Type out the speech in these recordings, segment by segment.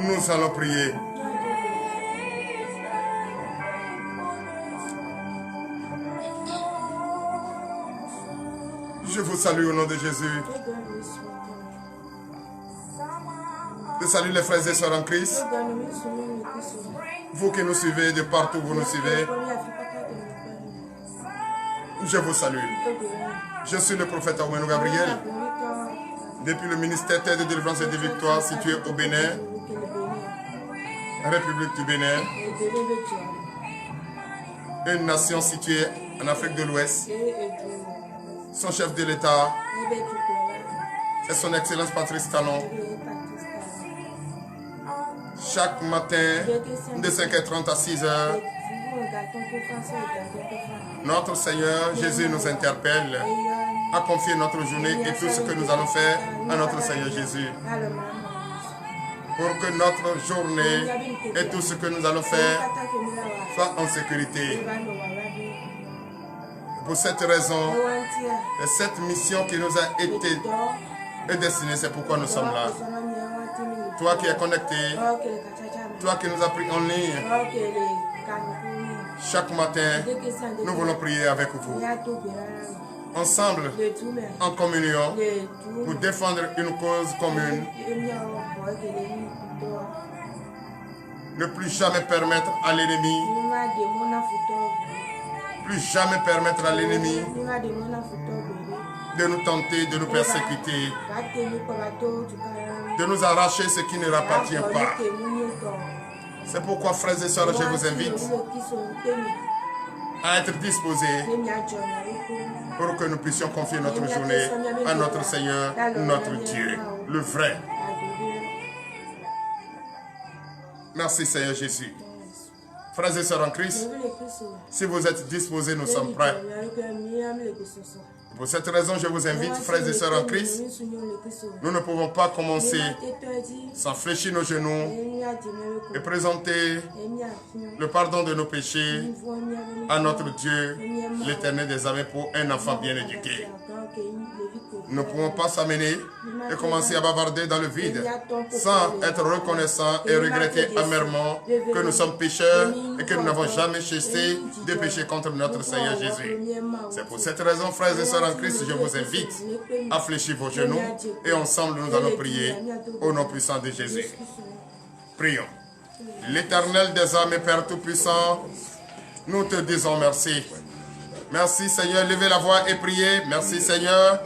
Nous allons prier. Je vous salue au nom de Jésus. Je salue les frères et sœurs en Christ. Vous qui nous suivez de partout, vous nous suivez. Je vous salue. Je suis le prophète Oumenou Gabriel. Depuis le ministère Terre de délivrance et de victoire situé au Bénin, République du Bénin, une nation située en Afrique de l'Ouest. Son chef de l'État, c'est son Excellence Patrice Talon. Chaque matin, de 5h30 à 6h, notre Seigneur Jésus nous interpelle à confier notre journée et tout ce que nous allons faire à notre Seigneur Jésus. Pour que notre journée et tout ce que nous allons faire soit en sécurité. Pour cette raison, et cette mission qui nous a été destinée, c'est pourquoi nous sommes là. Toi qui es connecté, toi qui nous as pris en ligne, chaque matin, nous voulons prier avec vous. Ensemble, en communion, pour défendre une cause commune. Ne plus jamais permettre à l'ennemi, plus jamais permettre à l'ennemi de nous tenter, de nous persécuter, de nous arracher ce qui ne leur appartient pas. C'est pourquoi, frères et sœurs, je vous invite à être disposés pour que nous puissions confier notre journée à notre Seigneur, notre Dieu, le vrai. Merci Seigneur Jésus. Frères et sœurs en Christ, si vous êtes disposés, nous sommes prêts. Pour cette raison, je vous invite, frères et sœurs en Christ, nous ne pouvons pas commencer sans fléchir nos genoux et présenter le pardon de nos péchés à notre Dieu, l'Éternel des armées, pour un enfant bien éduqué. Nous ne pouvons pas s'amener et commencer à bavarder dans le vide sans être reconnaissants et regretter amèrement que nous sommes pécheurs et que nous n'avons jamais cessé de pécher contre notre Seigneur Jésus. C'est pour cette raison, frères et sœurs en Christ, je vous invite à fléchir vos genoux et ensemble nous allons prier au nom puissant de Jésus. Prions. L'Éternel des armées, Père Tout-Puissant, nous te disons merci. Merci Seigneur, levez la voix et priez. Merci Seigneur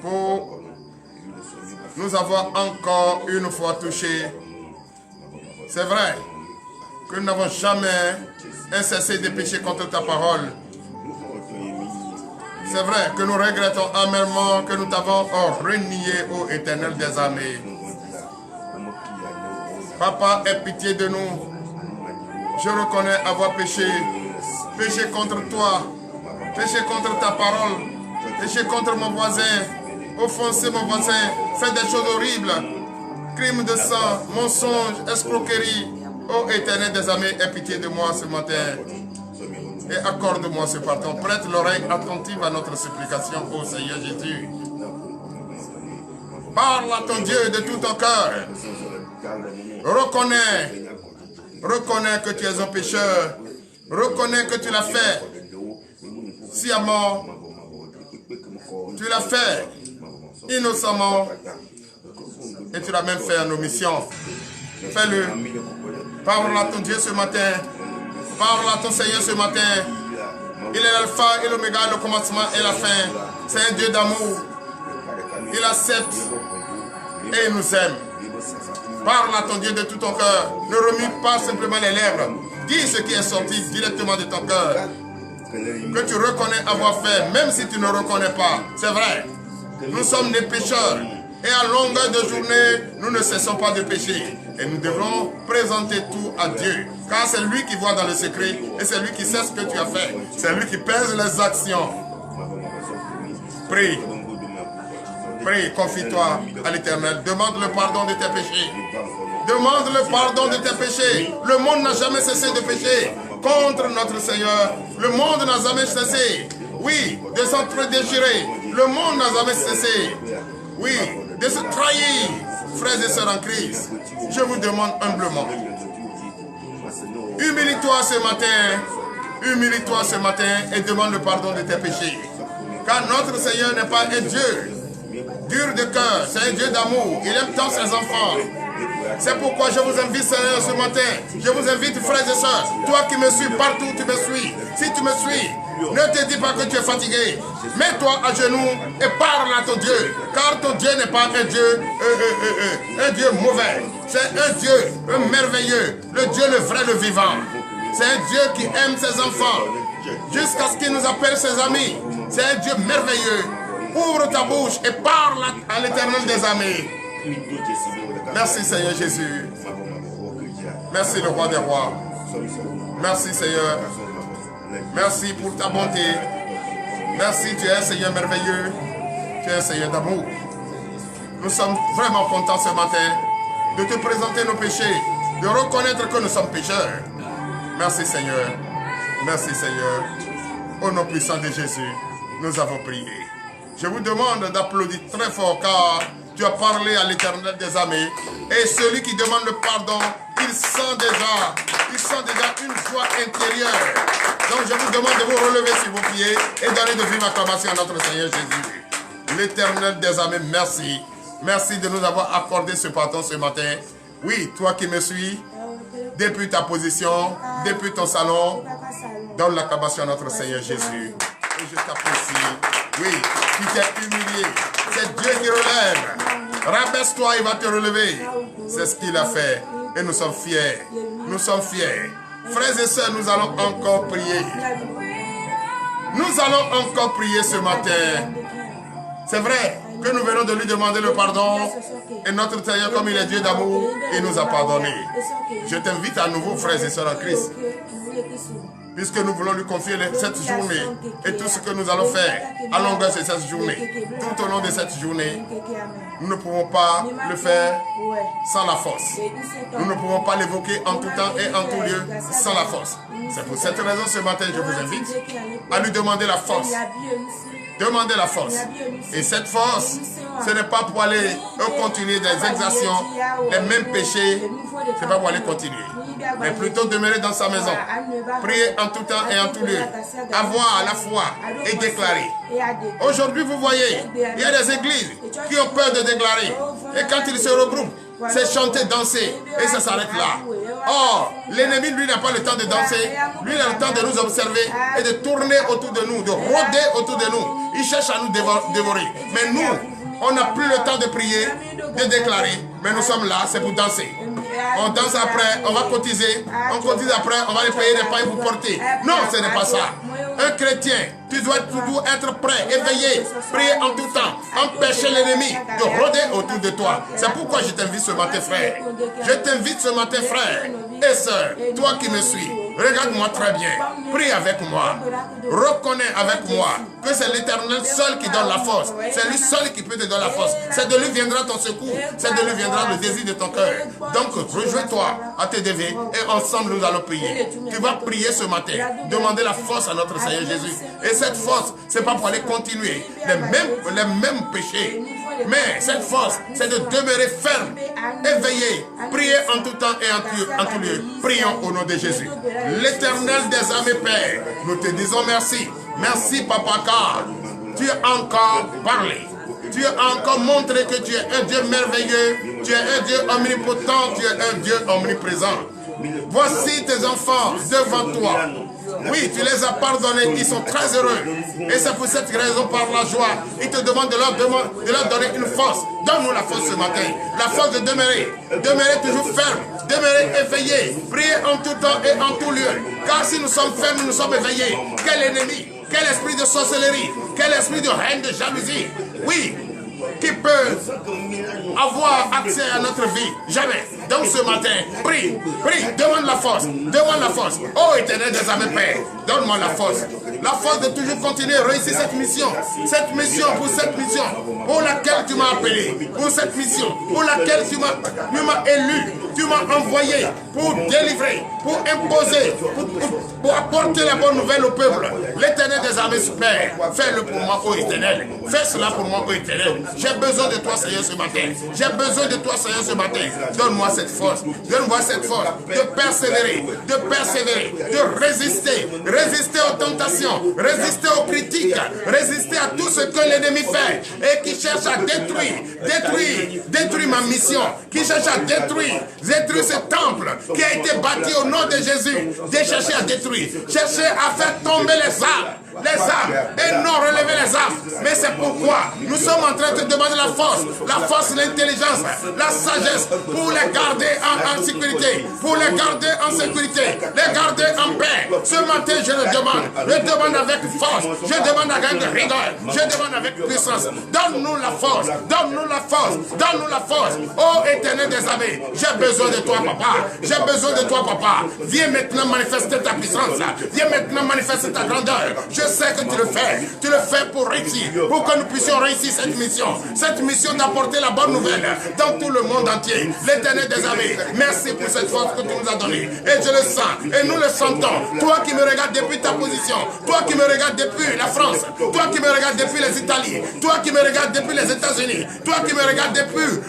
pour nous avoir encore une fois touchés. C'est vrai que nous n'avons jamais cessé de pécher contre ta parole. C'est vrai que nous regrettons amèrement que nous t'avons renié, ô Éternel des armées. Papa, aie pitié de nous. Je reconnais avoir péché. Péché contre toi. Péché contre ta parole. Péché contre mon voisin. Offenser mon voisin. Faire des choses horribles. Crime de sang, mensonge, escroquerie. Ô Éternel des armées, aie pitié de moi ce matin. Et accorde-moi ce pardon. Prête l'oreille attentive à notre supplication, ô Seigneur Jésus. Parle à ton Dieu de tout ton cœur. Reconnais que tu es un pécheur. Reconnais que tu l'as fait sciemment. Tu l'as fait innocemment. Et tu l'as même fait en omission. Fais-le. Parle à ton Dieu ce matin. Parle à ton Seigneur ce matin. Il est l'alpha et l'oméga, le commencement et la fin. C'est un Dieu d'amour. Il accepte et il nous aime. Parle à ton Dieu de tout ton cœur. Ne remue pas simplement les lèvres. Dis ce qui est sorti directement de ton cœur. Que tu reconnais avoir fait, même si tu ne reconnais pas. C'est vrai. Nous sommes des pécheurs. Et à longueur de journée, nous ne cessons pas de pécher. Et nous devons présenter tout à Dieu. Car c'est lui qui voit dans le secret. Et c'est lui qui sait ce que tu as fait. C'est lui qui pèse les actions. Prie. Prie, confie-toi à l'Éternel. Demande le pardon de tes péchés. Demande le pardon de tes péchés. Le monde n'a jamais cessé de pécher contre notre Seigneur. Le monde n'a jamais cessé, oui, de s'entre-déchirer. Le monde n'a jamais cessé, oui, de se trahir. frères et sœurs en Christ, je vous demande humblement, humilie-toi ce matin, humilie-toi ce matin et demande le pardon de tes péchés. Car notre Seigneur n'est pas un Dieu dur de cœur, c'est un Dieu d'amour. Il aime tant ses enfants. C'est pourquoi je vous invite, Seigneur, ce matin. Je vous invite, frères et sœurs, toi qui me suis partout, tu me suis. Si tu me suis, ne te dis pas que tu es fatigué. Mets-toi à genoux et parle à ton Dieu. Car ton Dieu n'est pas un Dieu, un Dieu mauvais. C'est un Dieu merveilleux. Le Dieu le vrai, le vivant. C'est un Dieu qui aime ses enfants. Jusqu'à ce qu'il nous appelle ses amis. C'est un Dieu merveilleux. Ouvre ta bouche et parle à l'Éternel des armées. Merci Seigneur Jésus. Merci le roi des rois. Merci Seigneur. Merci pour ta bonté. Merci, tu es un Seigneur merveilleux. Tu es un Seigneur d'amour. Nous sommes vraiment contents ce matin de te présenter nos péchés, de reconnaître que nous sommes pécheurs. Merci Seigneur. Merci Seigneur. Au nom puissant de Jésus, nous avons prié. Je vous demande d'applaudir très fort car tu as parlé à l'Éternel des armées. Et celui qui demande le pardon, il sent déjà une joie intérieure. Donc je vous demande de vous relever sur vos pieds et donner de vive acclamation à notre Seigneur Jésus. L'Éternel des armées, merci. Merci de nous avoir accordé ce pardon ce matin. Oui, toi qui me suis, depuis ta position, depuis ton salon, donne l'acclamation à notre Seigneur Jésus. Et je t'apprécie. Oui, tu t'es humilié. C'est Dieu qui relève. Rabaisse-toi, il va te relever. C'est ce qu'il a fait. Et nous sommes fiers. Nous sommes fiers. Frères et sœurs, nous allons encore prier. Nous allons encore prier ce matin. C'est vrai que nous venons de lui demander le pardon. Et notre Seigneur, comme il est Dieu d'amour, il nous a pardonné. Je t'invite à nouveau, frères et sœurs en Christ, puisque nous voulons lui confier cette journée et tout ce que nous allons faire à longueur de cette journée. Tout au long de cette journée, nous ne pouvons pas le faire sans la force. Nous ne pouvons pas l'évoquer en tout temps et en tout lieu sans la force. C'est pour cette raison, ce matin, je vous invite à lui demander la force. Demandez la force. Et cette force, ce n'est pas pour aller continuer des exactions, les mêmes péchés. Ce n'est pas pour aller continuer. Mais plutôt demeurer dans sa maison. Prier en tout temps et en tout lieu. Avoir la foi et déclarer. Aujourd'hui, vous voyez, il y a des églises qui ont peur de déclarer. Et quand ils se regroupent, c'est chanter, danser. Et ça s'arrête là. Or, l'ennemi, lui, n'a pas le temps de danser. Lui, il a le temps de nous observer et de tourner autour de nous, de rôder autour de nous. Il cherche à nous dévorer. Mais nous, on n'a plus le temps de prier, de déclarer. Mais nous sommes là, c'est pour danser. On danse après, on va cotiser. On cotise après, on va les payer des pailles pour porter. Non, ce n'est pas ça. Un chrétien, tu dois toujours être prêt, éveillé, prier en tout temps, empêcher l'ennemi de rôder autour de toi. C'est pourquoi je t'invite ce matin, frère. Je t'invite ce matin, frère et sœur, toi qui me suis, regarde-moi très bien, prie avec moi, reconnais avec moi que c'est l'Éternel seul qui donne la force. C'est lui seul qui peut te donner la force. C'est de lui viendra ton secours, c'est de lui viendra le désir de ton cœur. Donc, rejoins-toi à tes devis et ensemble nous allons prier. Tu vas prier ce matin, demander la force à notre Seigneur Jésus. Et cette force, c'est pas pour aller continuer les mêmes péchés. Mais cette force, c'est de demeurer ferme, éveillé, prier en tout temps et en tout lieu. Prions au nom de Jésus. L'Éternel des armées, Père, nous te disons merci. Merci, Papa, car tu as encore parlé. Tu as encore montré que tu es un Dieu merveilleux, tu es un Dieu omnipotent, tu es un Dieu omniprésent. Voici tes enfants devant toi. Oui, tu les as pardonnés, ils sont très heureux. Et c'est pour cette raison, par la joie, ils te demandent de leur donner une force. Donne-nous la force ce matin. La force de demeurer. Demeurer toujours ferme. Demeurer éveillé. Prier en tout temps et en tout lieu. Car si nous sommes fermes, nous sommes éveillés. Quel ennemi, quel esprit de sorcellerie, quel esprit de haine, de jalousie. Oui, qui peut avoir accès à notre vie. Jamais. Donc ce matin, prie, demande la force, demande la force. Oh Éternel des armées, Père, donne-moi la force de toujours continuer à réussir cette mission, pour laquelle tu m'as appelé, pour cette mission, pour laquelle tu m'as élu, tu m'as envoyé pour délivrer, pour imposer, pour apporter la bonne nouvelle au peuple. L'Éternel des armées, Père, fais-le pour moi, ô Éternel. Fais cela pour moi, ô Éternel. J'ai besoin de toi, Seigneur, ce matin. J'ai besoin de toi, Seigneur, ce matin. Donne-moi cette force. Donne-moi cette force de persévérer, de résister. Résister aux tentations, résister aux critiques, résister à tout ce que l'ennemi fait et qui cherche à détruire ma mission, qui cherche à détruire ce temple qui a été bâti au nom de Jésus, de chercher à détruire, chercher à faire tomber les armes et non relever les armes. Mais c'est pourquoi nous sommes en train de demander la force, l'intelligence, la sagesse pour les garder en sécurité, les garder en paix. Ce matin, je le demande avec force, je demande avec rigueur, je demande avec puissance. Donne-nous la force, donne-nous la force. Ô éternel des armées, j'ai besoin de toi, papa. Viens maintenant manifester ta puissance, viens maintenant manifester ta grandeur. Je sais que tu le fais pour réussir, pour que nous puissions réussir cette mission d'apporter la bonne nouvelle dans tout le monde entier. L'éternel des armées, merci pour cette force que tu nous as donnée. Et je le sens, et nous le sentons. Toi qui me regardes depuis ta position, toi qui me regardes depuis la France, toi qui me regardes depuis les Italiens, toi qui me regardes depuis les États-Unis, toi qui me regardes depuis,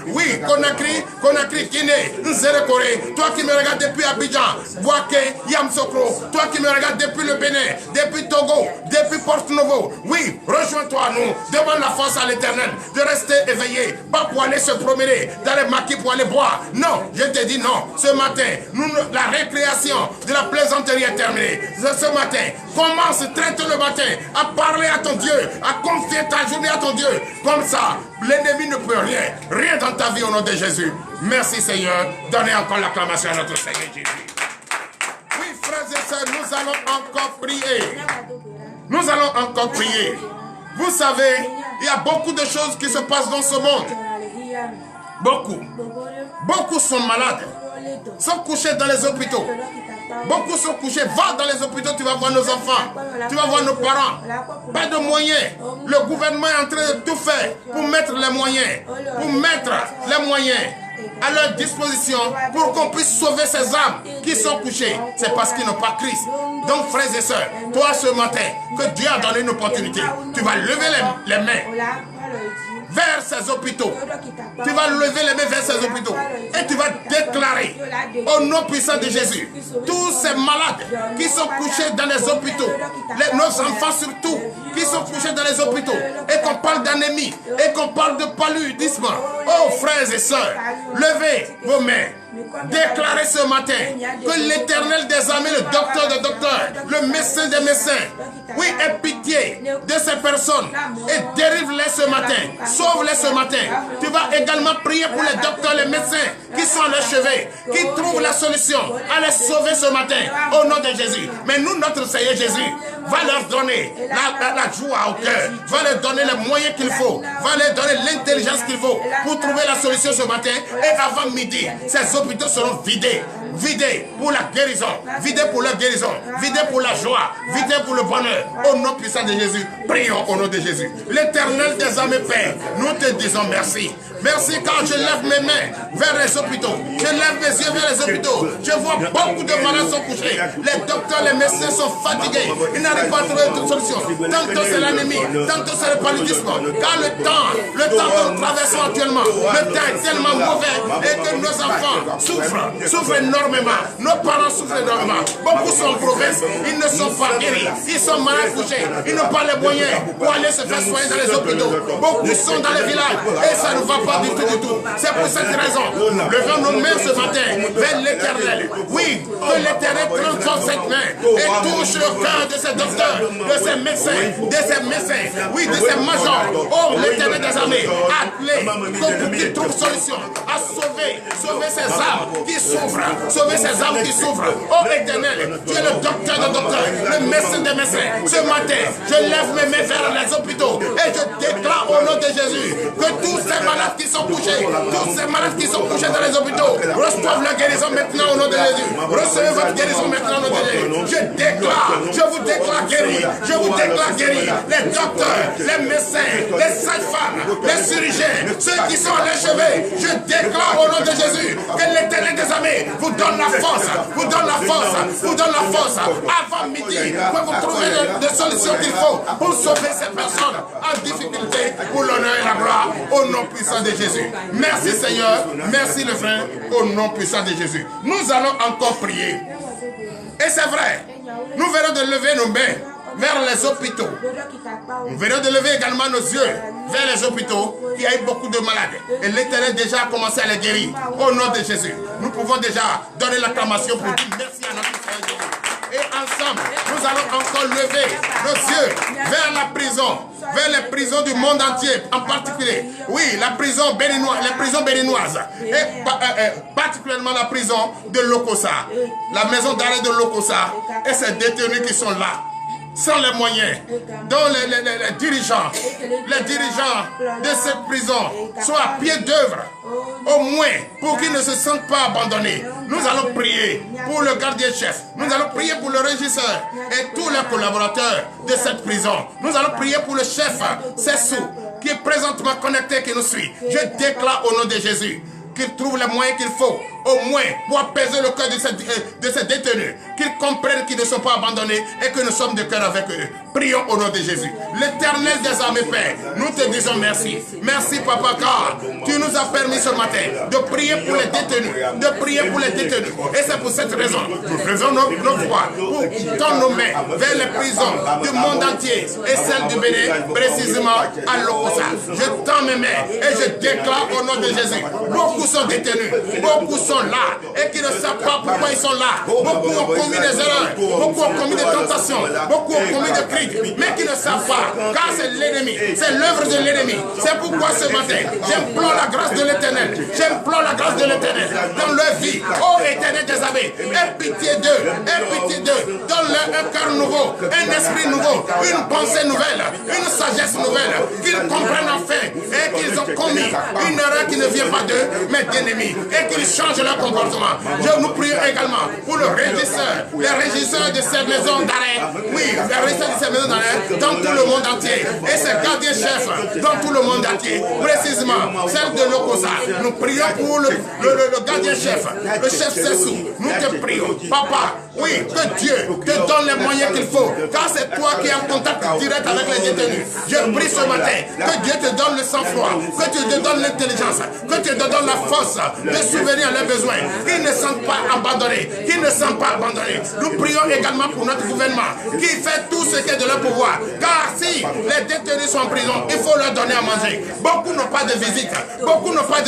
Conakry, Guinée, Nzere-Corée, toi qui me regardes depuis Abidjan, Bouaké, Yamsokro, toi qui me regardes depuis le Bénin, depuis Togo, depuis Porto-Novo, oui, rejoins-toi à nous, demande la force à l'Éternel de rester éveillé, pas pour aller se promener dans les maquis pour aller boire. Non, je te dis non. Ce matin, la récréation de la plaisanterie est terminée. Ce matin, commence très tôt le matin à parler à ton Dieu, à confier ta journée à ton Dieu. Comme ça, l'ennemi ne peut rien dans ta vie au nom de Jésus. Merci Seigneur. Donnez encore l'acclamation à notre Seigneur Jésus. Oui, frères et sœurs, nous allons encore prier. Vous savez, il y a beaucoup de choses qui se passent dans ce monde. Beaucoup sont malades, sont couchés dans les hôpitaux. Beaucoup sont couchés. Va dans les hôpitaux, tu vas voir nos enfants, tu vas voir nos parents. Pas de moyens. Le gouvernement est en train de tout faire pour mettre les moyens, à leur disposition pour qu'on puisse sauver ces âmes qui sont couchées. C'est parce qu'ils n'ont pas Christ. Donc, frères et sœurs, toi ce matin, que Dieu a donné une opportunité, tu vas lever les mains vers ces hôpitaux. Tu vas lever les mains vers ces hôpitaux et tu vas déclarer au nom puissant de Jésus, tous ces malades qui sont couchés dans les hôpitaux, nos enfants surtout, qui sont couchés dans les hôpitaux, et qu'on parle d'anémie, et qu'on parle de paludisme. Oh frères et sœurs, levez vos mains. Déclarez ce matin que l'Éternel des armées, le docteur des docteurs, le médecin des médecins, oui, ait pitié de ces personnes et dérive-les ce matin, sauve-les ce matin. Tu vas également prier pour les docteurs, les médecins qui sont à leur chevet, qui trouvent la solution à les sauver ce matin au nom de Jésus. Mais nous, notre Seigneur Jésus, va leur donner la joie au cœur, va leur donner les moyens qu'il faut, va leur donner l'intelligence qu'il faut pour trouver la solution ce matin. Et avant midi, ces hôpitaux seront vidés. Vidés pour la guérison, vidés pour la guérison, vidés pour la joie, vidés pour le bonheur. Au nom puissant de Jésus, prions au nom de Jésus. L'Éternel des armées, Père, nous te disons merci. Merci quand je lève mes mains vers les hôpitaux. Je lève mes yeux vers les hôpitaux. Je vois beaucoup de malades sont couchés. Les docteurs, les médecins sont fatigués. Ils n'arrivent pas à trouver de solution. Tantôt c'est l'anémie, tantôt c'est le paludisme. Car le temps que nous traversons actuellement, le temps est tellement mauvais et que nos enfants souffrent énormément. Nos parents souffrent énormément. Beaucoup sont en province, ils ne sont pas guéris. Ils sont malades couchés. Ils n'ont pas les moyens pour aller se faire soigner dans les hôpitaux. Beaucoup sont dans les villages et ça ne va pas du tout. C'est pour cette raison, levons nos mains ce matin vers l'Éternel. Oui, que l'Éternel transforme cette main et touche le cœur de ces docteurs, de ces médecins, oui, de ces majors. Oh, l'Éternel des armées, appelez pour qu'il trouve solution à sauver ces âmes qui souffrent, Oh, Éternel, tu es le docteur des docteurs, le médecin des médecins. Ce matin, je lève mes mains vers les hôpitaux et je déclare au nom de Jésus que tous ces malades qui sont couchés dans les hôpitaux, reçoivent la guérison maintenant au nom de Jésus. Recevez votre guérison maintenant au nom de Jésus. Je vous déclare guéris. Les docteurs, les médecins, les sages-femmes, les chirurgiens, ceux qui sont à l'échevet, je déclare au nom de Jésus que l'Éternel des armées vous donne la force, avant midi, pour vous trouver les solutions qu'il faut pour sauver ces personnes en difficulté, pour l'honneur et la gloire, au nom puissant de Jésus. Merci Seigneur, merci le frère, au nom puissant de Jésus. Nous allons encore prier. Et c'est vrai, nous verrons de lever nos mains vers les hôpitaux. Nous verrons de lever également nos yeux vers les hôpitaux. Il y a eu beaucoup de malades. Et l'Éternel déjà a commencé à les guérir. Au nom de Jésus, nous pouvons déjà donner l'acclamation pour dire merci à notre Seigneur Jésus. Et ensemble, nous allons encore lever nos yeux vers la prison, vers les prisons du monde entier, en particulier. Oui, la prison béninoise, les prisons béninoises, et particulièrement la prison de Lokossa, la maison d'arrêt de Lokossa, et ces détenus qui sont là, sans les moyens, dont les dirigeants de cette prison soient à pied d'œuvre, au moins pour qu'ils ne se sentent pas abandonnés. Nous allons prier pour le gardien-chef, nous allons prier pour le régisseur et tous les collaborateurs de cette prison. Nous allons prier pour le chef Sessou, qui est présentement connecté, qui nous suit. Je déclare au nom de Jésus qu'ils trouvent les moyens qu'il faut, au moins pour apaiser le cœur de ces détenus, qu'ils comprennent qu'ils ne sont pas abandonnés et que nous sommes de cœur avec eux. Prions au nom de Jésus. L'Éternel des armées, Père, nous te disons merci. Merci, Papa, car tu nous as permis ce matin de prier pour les détenus, de prier pour les détenus. Et c'est pour cette raison, nous faisons nos voix pour tendre nos mains vers les prisons du monde entier et celles du Bénin, précisément à Lokossa. Je tends mes mains et je déclare au nom de Jésus. Beaucoup sont détenus, beaucoup sont là et qui ne savent pas pourquoi ils sont là. Beaucoup ont commis des erreurs, beaucoup ont commis des tentations, beaucoup ont commis des crimes, mais qui ne savent pas, car c'est l'ennemi, c'est l'œuvre de l'ennemi. C'est pourquoi ce matin, j'implore la grâce de l'Éternel, j'implore la grâce de l'Éternel dans leur vie. Ô Éternel des armées, aie pitié d'eux, donne-leur un cœur nouveau, un esprit nouveau, une pensée nouvelle, une sagesse nouvelle, qu'ils comprennent enfin et qu'ils ont commis une erreur qui ne vient pas d'eux, mais d'ennemis, et qu'ils changent leur comportement. Je nous prie également pour le régisseur, les régisseurs de ces maisons d'arrêt, oui, les régisseurs de ces maisons d'arrêt dans tout le monde entier, et ces gardiens-chefs dans tout le monde entier, précisément celle de Lokossa. Nous prions pour le gardien-chef, le chef Sessou. Nous te prions, Papa, oui, que Dieu te donne les moyens qu'il faut, car c'est toi qui es en contact direct avec les détenus. Je prie ce matin que Dieu te donne le sang-froid, que tu te donnes l'intelligence, que tu te donnes la force de subvenir à leurs besoins, qu'ils ne sentent pas abandonnés, qu'ils ne sentent pas abandonnés. Nous prions également pour notre gouvernement, qui fait tout ce qui est de leur pouvoir, car si les détenus sont en prison, il faut leur donner à manger. Beaucoup n'ont pas de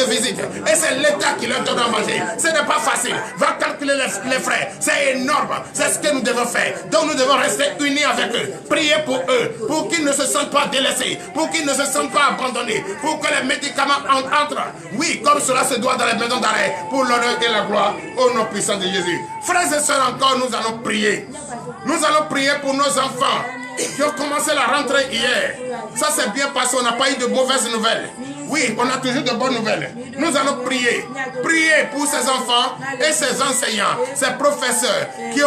visite, et c'est l'État qui leur donne à manger. Ce n'est pas facile. Va calculer les frais, c'est énorme, c'est ce que nous devons faire. Donc nous devons rester unis avec eux, prier pour eux, pour qu'ils ne se sentent pas délaissés, pour qu'ils ne se sentent pas abandonnés, pour que les médicaments entrent, oui, comme cela se doit dans les maisons d'arrêt, pour l'honneur et la gloire, au nom puissant de Jésus. Frères et sœurs, encore nous allons prier. Nous allons prier pour nos enfants qui ont commencé la rentrée hier. Ça s'est bien passé, on n'a pas eu de mauvaises nouvelles. Oui, on a toujours de bonnes nouvelles. Nous allons prier. Prier pour ces enfants et ces enseignants, ces professeurs qui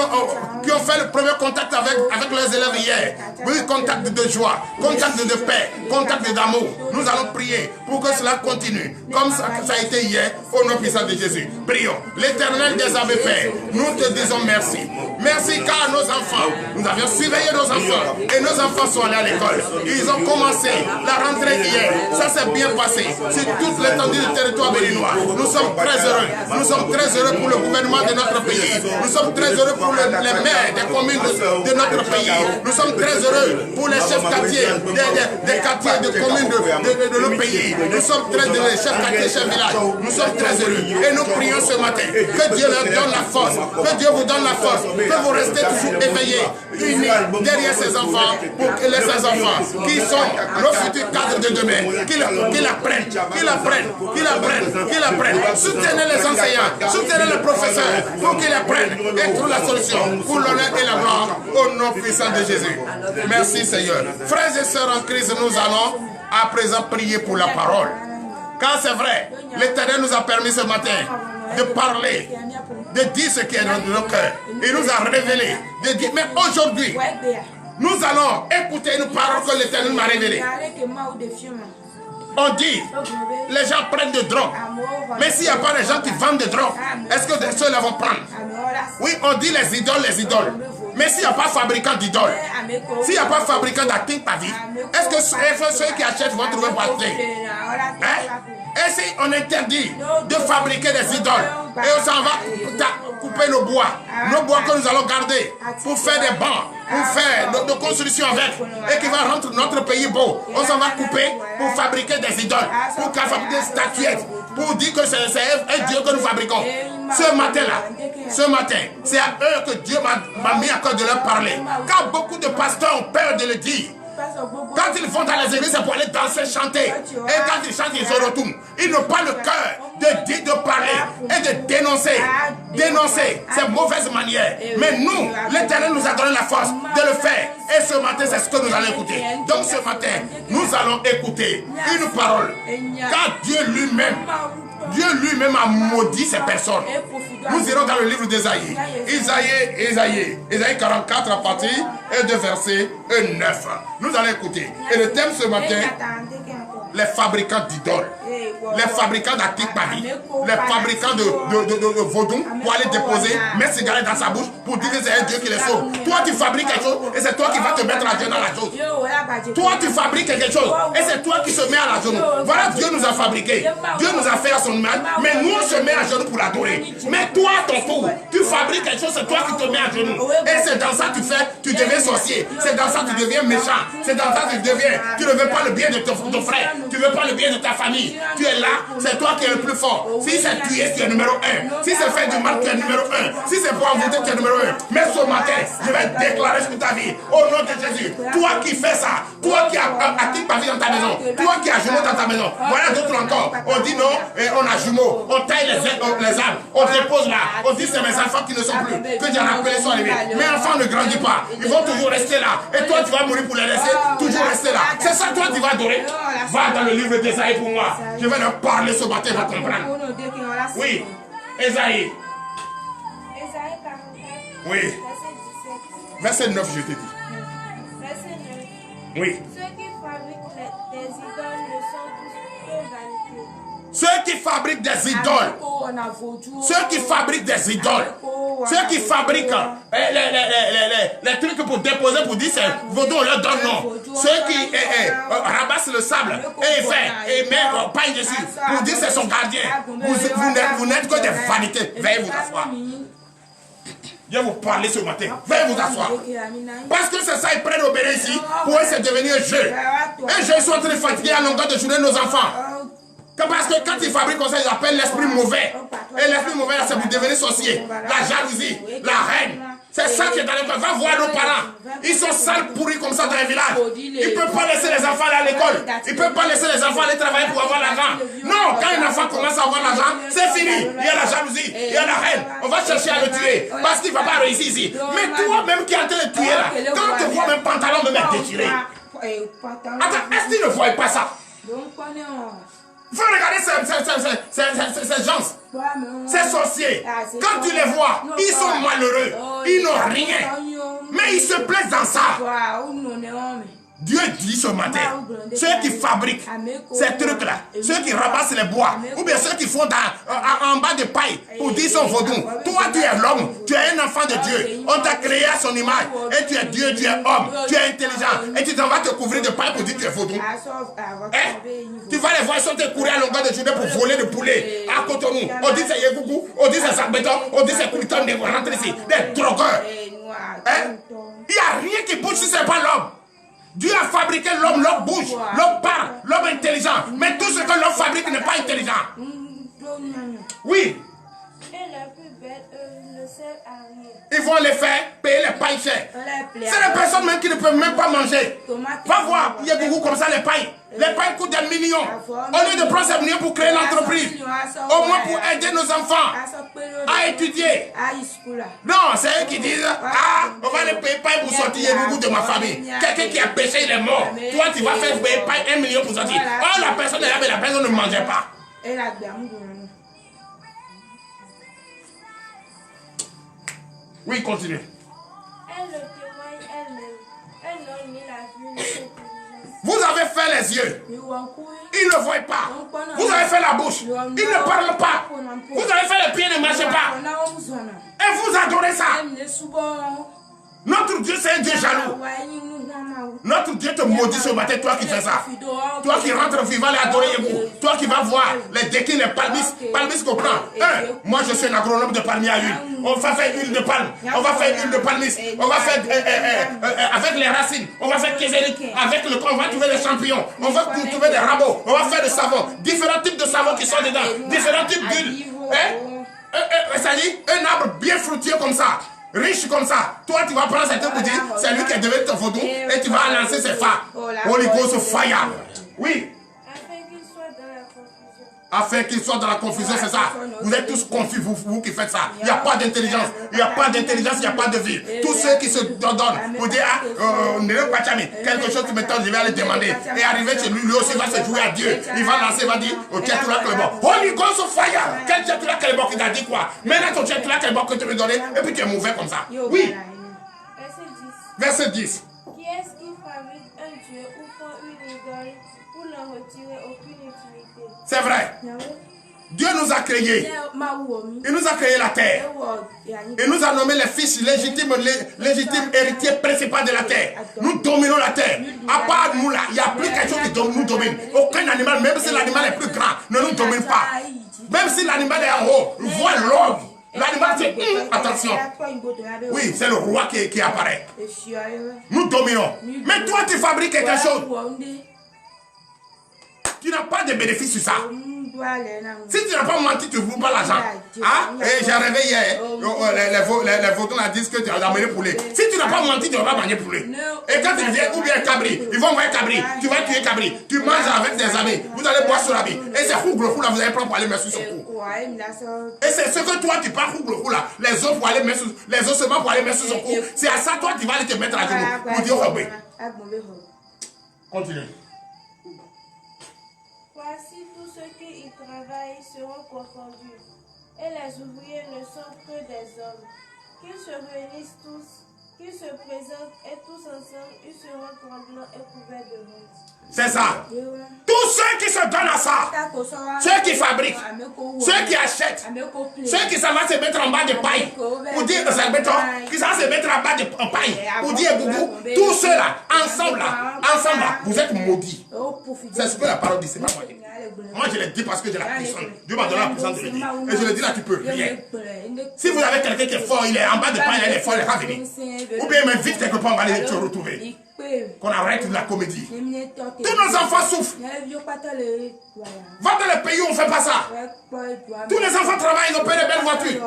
ont fait le premier contact avec leurs élèves hier. Oui, contact de joie, contact de paix, contact d'amour. Nous allons prier pour que cela continue, comme ça a été hier, au nom puissant de Jésus. Prions. L'Éternel des armées, Père, nous te disons merci. Merci car nos enfants, nous avions surveillé nos enfants et nos enfants sont allés à l'école. Ils ont commencé la rentrée hier. Ça s'est bien passé sur toute l'étendue du territoire béninois. Nous sommes très heureux. Nous sommes très heureux pour le gouvernement de notre pays. Nous sommes très heureux pour les maires des communes de notre pays. Nous sommes très heureux pour les chefs quartiers des quartiers de communes de nos pays. Nous sommes très heureux, chefs quartiers, chefs villages. Nous sommes très heureux. Et nous prions ce matin que Dieu leur donne la force. Que Dieu vous donne la force. Que vous restez toujours éveillés, unis derrière ces enfants, pour que ces enfants qui sont nos futurs cadres de demain, qu'ils apprennent. Soutenez les enseignants, soutenez les professeurs pour qu'ils apprennent et trouvent la solution pour l'honneur et la gloire au nom puissant de Jésus. Merci Seigneur. Frères et sœurs en Christ, nous allons à présent prier pour la parole. Car c'est vrai, l'Éternel nous a permis ce matin de parler, de dire ce qui est dans nos cœurs. Il nous a révélé, de dire, mais aujourd'hui, nous allons écouter une parole que l'Éternel m'a révélée. On dit, les gens prennent de drogue. Mais s'il n'y a pas les gens qui vendent de drogue, est-ce que ceux-là vont prendre? Oui, on dit les idoles. Mais s'il n'y a pas fabricant d'idoles, s'il n'y a pas fabricant d'acting par vie, est-ce que ceux qui achètent vont trouver passer? Et si on interdit de fabriquer des idoles et on s'en va couper nos bois que nous allons garder pour faire des bancs, pour faire de construction avec et qui va rendre notre pays beau, on s'en va couper pour fabriquer des idoles, pour fabriquer des statuettes, pour dire que c'est un Dieu que nous fabriquons. Ce matin, c'est à eux que Dieu m'a mis à cœur de leur parler. Car beaucoup de pasteurs ont peur de le dire. Quand ils vont dans les églises, c'est pour aller danser, chanter. Et quand ils chantent, ils se retournent. Ils n'ont pas le cœur de dire, de parler et de dénoncer ces mauvaises manières. Mais nous, l'Éternel nous a donné la force de le faire. Et ce matin, c'est ce que nous allons écouter. Donc ce matin, nous allons écouter une parole. Car Dieu lui-même a maudit ces personnes. Nous irons dans le livre d'Ésaïe. Ésaïe 44 à partir de verset 9. Nous allons écouter. Et le thème ce matin, les fabricants d'idoles, les fabricants d'Atikpari, les fabricants de vaudou pour aller déposer, mettre cigarette dans sa bouche pour dire que c'est un Dieu qui les sauve. Toi, tu fabriques quelque chose et c'est toi qui vas te mettre à Dieu dans la chose. Toi, tu fabriques quelque chose et c'est toi qui se mets à la genou. Voilà, Dieu nous a fabriqués. Dieu nous a fait à son image, mais nous, on se met à genoux pour l'adorer. Mais toi, ton tour, tu fabriques quelque chose, c'est toi qui te mets à genoux. Et c'est dans ça que tu deviens sorcier. C'est dans ça que tu deviens méchant. C'est dans ça que tu ne veux pas le bien de ton frère. Tu ne veux pas le bien de ta famille. Tu es là, c'est toi qui es le plus fort. Si c'est tuer, tu es numéro 1. Si c'est faire du mal, tu es numéro 1. Si c'est pour envoûter, tu es numéro 1. Mais ce matin, je vais déclarer sur ta vie, au nom de Jésus, toi qui fais ça, toi qui as ta vie dans ta maison, toi qui as jumeaux dans ta maison, voilà d'autres encore. On dit non, et on a jumeaux, on taille les arbres, on dépose là, on dit c'est mes enfants qui ne sont plus, que Dieu a appelé sont arrivés. Mes enfants ne grandissent pas, ils vont toujours rester là. Et toi, tu vas mourir pour les laisser, toujours rester là. C'est ça, toi, tu vas adorer. Va dans le livre d'Ésaïe pour moi. Je vais leur parler ce matin, va comprendre. Oui, Ésaïe. Ésaïe 44. Oui. Verset 9, je te dis. Verset 9. Oui. Ceux qui fabriquent des idoles ne sont que vanité. Ceux qui fabriquent des idoles. Ceux qui fabriquent des idoles. Ceux qui fabriquent les trucs pour déposer, pour dire c'est vaudou, on leur donne non. Ceux qui rabassent le sable et mettent paille dessus pour dire c'est son gardien. Vous n'êtes que des vanités. Veuillez vous asseoir. Je vais vous parler ce matin. Veuillez vous asseoir. Parce que c'est ça, ils prennent au bénin ici. Pour eux, c'est devenu un jeu. Un jeu, ils sont en train de fatiguer à longueur de journée nos enfants. Parce que quand ils fabriquent comme ça, ils appellent l'esprit mauvais. Et l'esprit mauvais, c'est pour devenir sorcier. La jalousie, la haine. C'est ça qui est dans les cœurs. Va voir nos parents. Ils sont sales pourris comme ça dans les villages. Ils ne peuvent pas laisser les enfants aller à l'école. Ils ne peuvent pas laisser les enfants aller travailler pour avoir l'argent. Non, quand un enfant commence à avoir l'argent, c'est fini. Il y a la jalousie, il y a la haine. On va chercher à le tuer parce qu'il ne va pas réussir ici. Mais toi-même qui es en train de tuer là, quand tu vois même pantalon de mettre déchiré. Attends, est-ce qu'ils ne voient pas ça? Il faut regarder ces gens, ces sorciers. Quand tu les vois, ils sont malheureux. Ils n'ont rien. Mais ils se plaisent dans ça. Dieu dit ce matin, ceux qui fabriquent ces trucs-là, ceux qui ramassent les bois, ou bien ceux qui font en bas de paille pour dire son vaudou. Toi, tu es l'homme, tu es un enfant de Dieu. On t'a créé à son image. Et tu es Dieu, tu es homme, tu es intelligent. Et tu t'en vas te couvrir de paille pour dire que tu es vaudou. Tu vas les voir, ils sont te courir à longueur de journée pour voler le poulet à Cotonou. On dit c'est Yegougou, on dit c'est Sac-Béton, on dit c'est Couliton, des rentrent ici, des drogueurs. Il n'y a rien qui bouge si ce n'est pas l'homme. Dieu a fabriqué l'homme, l'homme bouge, l'homme parle, l'homme est intelligent. Mais tout ce que l'homme fabrique n'est pas intelligent. Oui. Et les plus bêtes ne servent à rien. Ils vont les faire payer les pailles chères. C'est les personnes même qui ne peuvent même pas manger. Va voir, il y a beaucoup comme ça les pailles. Les pailles coûtent des millions. Au lieu de prendre ces millions pour créer l'entreprise, au moins pour aider nos enfants à étudier. Non, c'est eux qui disent, ah, on va les payer pailles pour sortir beaucoup de ma famille. Quelqu'un qui a péché, il est mort. Toi, tu vas faire payer paille 1 million pour sortir. Oh, la personne est là, mais la personne ne mangeait pas. Oui, continue. Elle le témoigne elle nie la vue. Vous avez fait les yeux. Ils ne voient pas. Vous avez fait la bouche. Ils ne parlent pas. Vous avez fait les pieds, ne marchez pas. Et vous adorez ça. Notre Dieu, c'est un Dieu jaloux. Notre Dieu te maudit ce matin, toi qui fais ça. Toi qui rentres vivant et adorer Yéhou. Toi qui vas voir les déquines, les palmistes. Palmistes comprend. Moi, je suis un agronome de palmier à huile. On va faire huile de palme. On va faire huile de palmiste. On va faire avec les racines. On va faire kézérik. Avec le on va trouver des champignons. On va trouver des rameaux. On va faire des savons. Différents types de savons qui sont dedans. Différents types d'huile. Ça dit, un arbre bien fruitier comme ça. Riche comme ça, toi tu vas prendre cette boutique, c'est lui qui est devenu ton vaudou et tu vas lancer ses phares. Holy Ghost fire. Oui. Afin qu'il soit dans la confusion, c'est ça. Vous êtes tous confus, vous qui faites ça. Il n'y a pas d'intelligence. Il n'y a pas d'intelligence, il n'y a pas de vie. Tous ceux qui se donnent pour dire, quelque chose qui me tente, je vais aller demander. Et arriver chez lui, lui aussi va se jouer à Dieu. Il va lancer, il va dire, au Tchétoula Clébon. Holy Ghost fire. Quel Tchétoula Clébon qui t'a dit quoi? Maintenant ton Tchétoula Clébon que tu veux donner, et puis tu es mauvais comme ça. Oui. Verset 10. Qui est-ce qui fabrique un Dieu ou font une idole pour n'en retirer aucune utilité? C'est vrai. Dieu nous a créés. Il nous a créé la terre. Il nous a nommé les fils légitimes héritiers principaux de la terre. Nous dominons la terre. À part nous là, il n'y a plus quelque chose qui nous domine. Aucun animal, même si l'animal est plus grand, ne nous domine pas. Même si l'animal est en haut, voit l'homme. L'animal dit, attention. Oui, c'est le roi qui apparaît. Nous dominons. Mais toi, tu fabriques quelque chose. Tu n'as pas de bénéfice sur ça. Si tu n'as pas menti, tu ne vaux pas l'argent. Hein? Et j'ai rêvé hier, les vautours disent que tu as amené poulet. Si tu n'as pas menti, tu ne vas pas manger poulet. Et quand tu viens, ou bien cabri, ils vont envoyer cabri. Tu vas tuer cabri. Tu manges avec des amis. Vous allez boire sur la vie. Et c'est Rougle là, vous allez prendre pour aller mettre sur son cou. Et c'est ce que toi, tu pars Rougle là, les os pour aller mettre sur, les ossements pour aller mettre sur son cou. C'est à ça, toi, tu vas aller te mettre à genoux. Pour dire, oh oui. Continue. Voici tous ceux qui y travaillent seront confondus, et les ouvriers ne sont que des hommes. Qu'ils se réunissent tous, qu'ils se présentent, et tous ensemble, ils seront tremblants et couverts de honte. C'est ça. Tous ceux qui se donnent à ça, ceux qui fabriquent, ceux qui achètent, ceux qui s'en vont se mettre en bas de paille, pour dire que c'est le béton, qui s'en vont se mettre en bas de paille, pour dire boubou, tous ceux-là, ensemble là, vous êtes maudits. C'est ce que la parole dit, c'est pas moi. Moi je l'ai dit parce que j'ai la puissance. Dieu m'a donné la puissance de le dire. Et je le dis là, tu peux rien. Si vous avez quelqu'un qui est fort, il est en bas de paille, il est fort, il n'est pas venu. Ou bien il m'invite quelque part, on va aller te retrouver. Qu'on arrête de la comédie. Tous nos enfants souffrent. Va dans les pays où on ne fait pas ça. Tous les enfants travaillent, ils ont payé des belles voitures.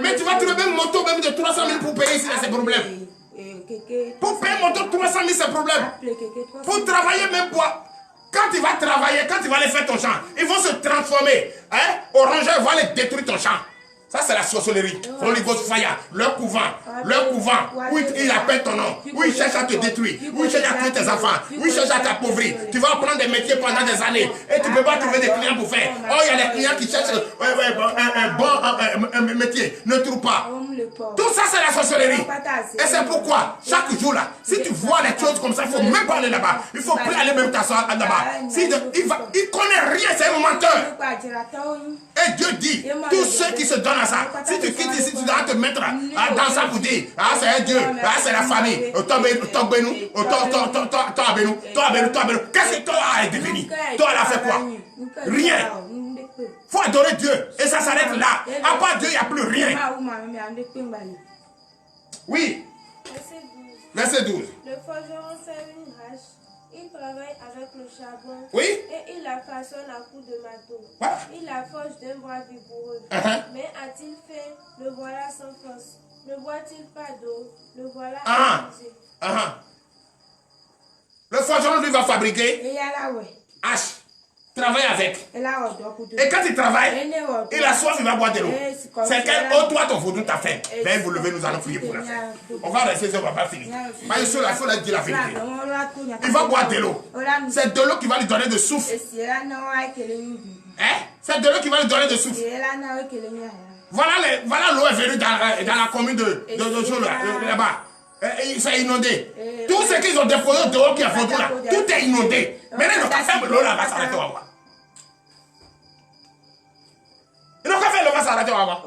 Mais tu vas trouver même moto même de 300 000 pour payer ici, c'est problème. Pour payer une moto de 300 000, c'est problème. Pour travailler même quoi. Quand tu vas travailler, quand tu vas aller faire ton champ, ils vont se transformer. Hein? Orangeur va aller détruire ton champ. Ça, c'est la sorcellerie. Holy Ghost fire. Leur couvent. Où il appelle ton nom. Où il cherche à te détruire. Où il cherche à tuer tes enfants. Où il cherche à t'appauvrir. Tu vas prendre des métiers pendant des années. Et tu ne peux pas trouver des clients pour faire. Oh, il y a des clients qui cherchent un bon métier. Ne trouve pas. Tout ça, c'est la sorcellerie. Et c'est pourquoi, chaque jour là, si tu vois les choses comme ça, il ne faut même pas aller là-bas. Il ne faut plus aller même t'asseoir là-bas. Il ne connaît rien, c'est un menteur. Et Dieu dit, tous ceux qui se donnent à ça, si tu quittes ici, tu dois te mettre dans ça pour dire, ah c'est un Dieu, ah c'est la famille, qu'est-ce que toi a devenu? Toi elle a fait quoi? Rien. Il faut adorer Dieu. Et ça s'arrête là. À part Dieu, il n'y a plus rien. Oui. Verset 12. Le forgeron fait une hache. Il travaille avec le charbon. Oui. Et il la façonne à coups de marteau. Il la forge d'un bois vigoureux. Mais a-t-il fait? Le voilà sans force. Ne boit-il pas d'eau? Le voilà épuisé. Le forgeron lui va fabriquer hache. Travaille avec. Et quand il travaille, il a soif, il va boire de l'eau. C'est quel eau toi ton vaudou t'a fait? Ben vous levez, nous allons prier pour la faire. On va rester, on ne va pas finir. Mais il faut leur dire la vérité. Il va boire de l'eau. C'est de l'eau qui va lui donner de souffle. C'est de l'eau qui va lui donner de souffle. Voilà l'eau est venue dans la commune de là-bas. Il s'est inondé. Tout ce qu'ils ont déposé dehors qui a vaudou là, tout est inondé. Maintenant, le café, l'eau là va s'arrêter, on va voir. Ils n'ont qu'à faire l'eau va s'arrêter, on va voir.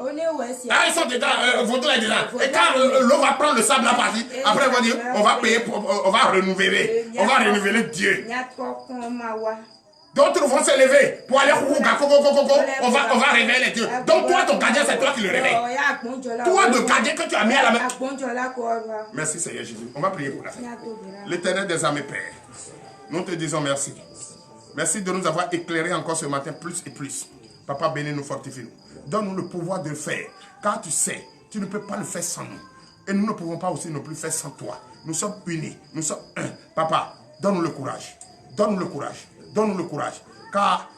Ah, ils sont dedans, votre est dedans. Et quand l'eau va prendre le sable là partie, après on va dire, on va payer, on va renouveler. On va renouveler Dieu. D'autres vont se lever pour aller on va réveiller les dieux. Donc toi, ton gardien, c'est toi qui le réveille. Toi, le gardien que tu as mis à la main. Merci Seigneur Jésus. On va prier pour la fin. L'Éternel des armées, Père, nous te disons merci. Merci de nous avoir éclairés encore ce matin plus et plus. Papa, bénis-nous, fortifie-nous. Donne-nous le pouvoir de le faire. Car tu sais, tu ne peux pas le faire sans nous. Et nous ne pouvons pas aussi non plus faire sans toi. Nous sommes unis. Nous sommes un. Papa, donne-nous le courage. Donne-nous le courage. Donne-nous le courage. Car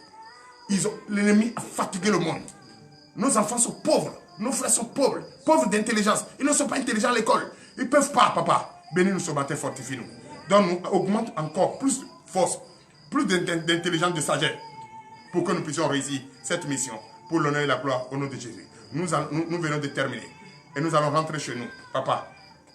l'ennemi a fatigué le monde. Nos enfants sont pauvres. Nos frères sont pauvres. Pauvres d'intelligence. Ils ne sont pas intelligents à l'école. Ils ne peuvent pas, papa. Bénis-nous ce matin, fortifie-nous. Donne-nous, augmente encore plus de force, plus d'intelligence, de sagesse, pour que nous puissions réussir cette mission. Pour l'honneur et la gloire, au nom de Jésus. Nous venons de terminer. Et nous allons rentrer chez nous. Papa,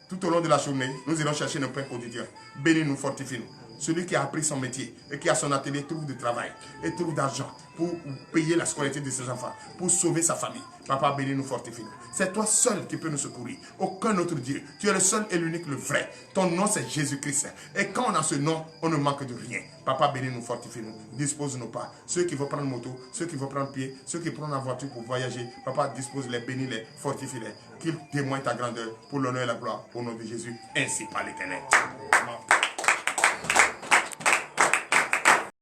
tout au long de la journée, nous irons chercher nos pains quotidiens. Bénis-nous, fortifie-nous. Celui qui a appris son métier et qui a son atelier trouve du travail et trouve d'argent pour payer la scolarité de ses enfants, pour sauver sa famille. Papa, bénis-nous, fortifie-nous. C'est toi seul qui peux nous secourir. Aucun autre Dieu. Tu es le seul et l'unique, le vrai. Ton nom, c'est Jésus-Christ. Et quand on a ce nom, on ne manque de rien. Papa, bénis-nous, fortifie-nous. Dispose-nous pas. Ceux qui vont prendre moto, ceux qui vont prendre pied, ceux qui prennent la voiture pour voyager. Papa, dispose-les, bénis-les, fortifie-les. Qu'ils témoignent ta grandeur pour l'honneur et la gloire. Au nom de Jésus, ainsi par l'Éternel. Amen.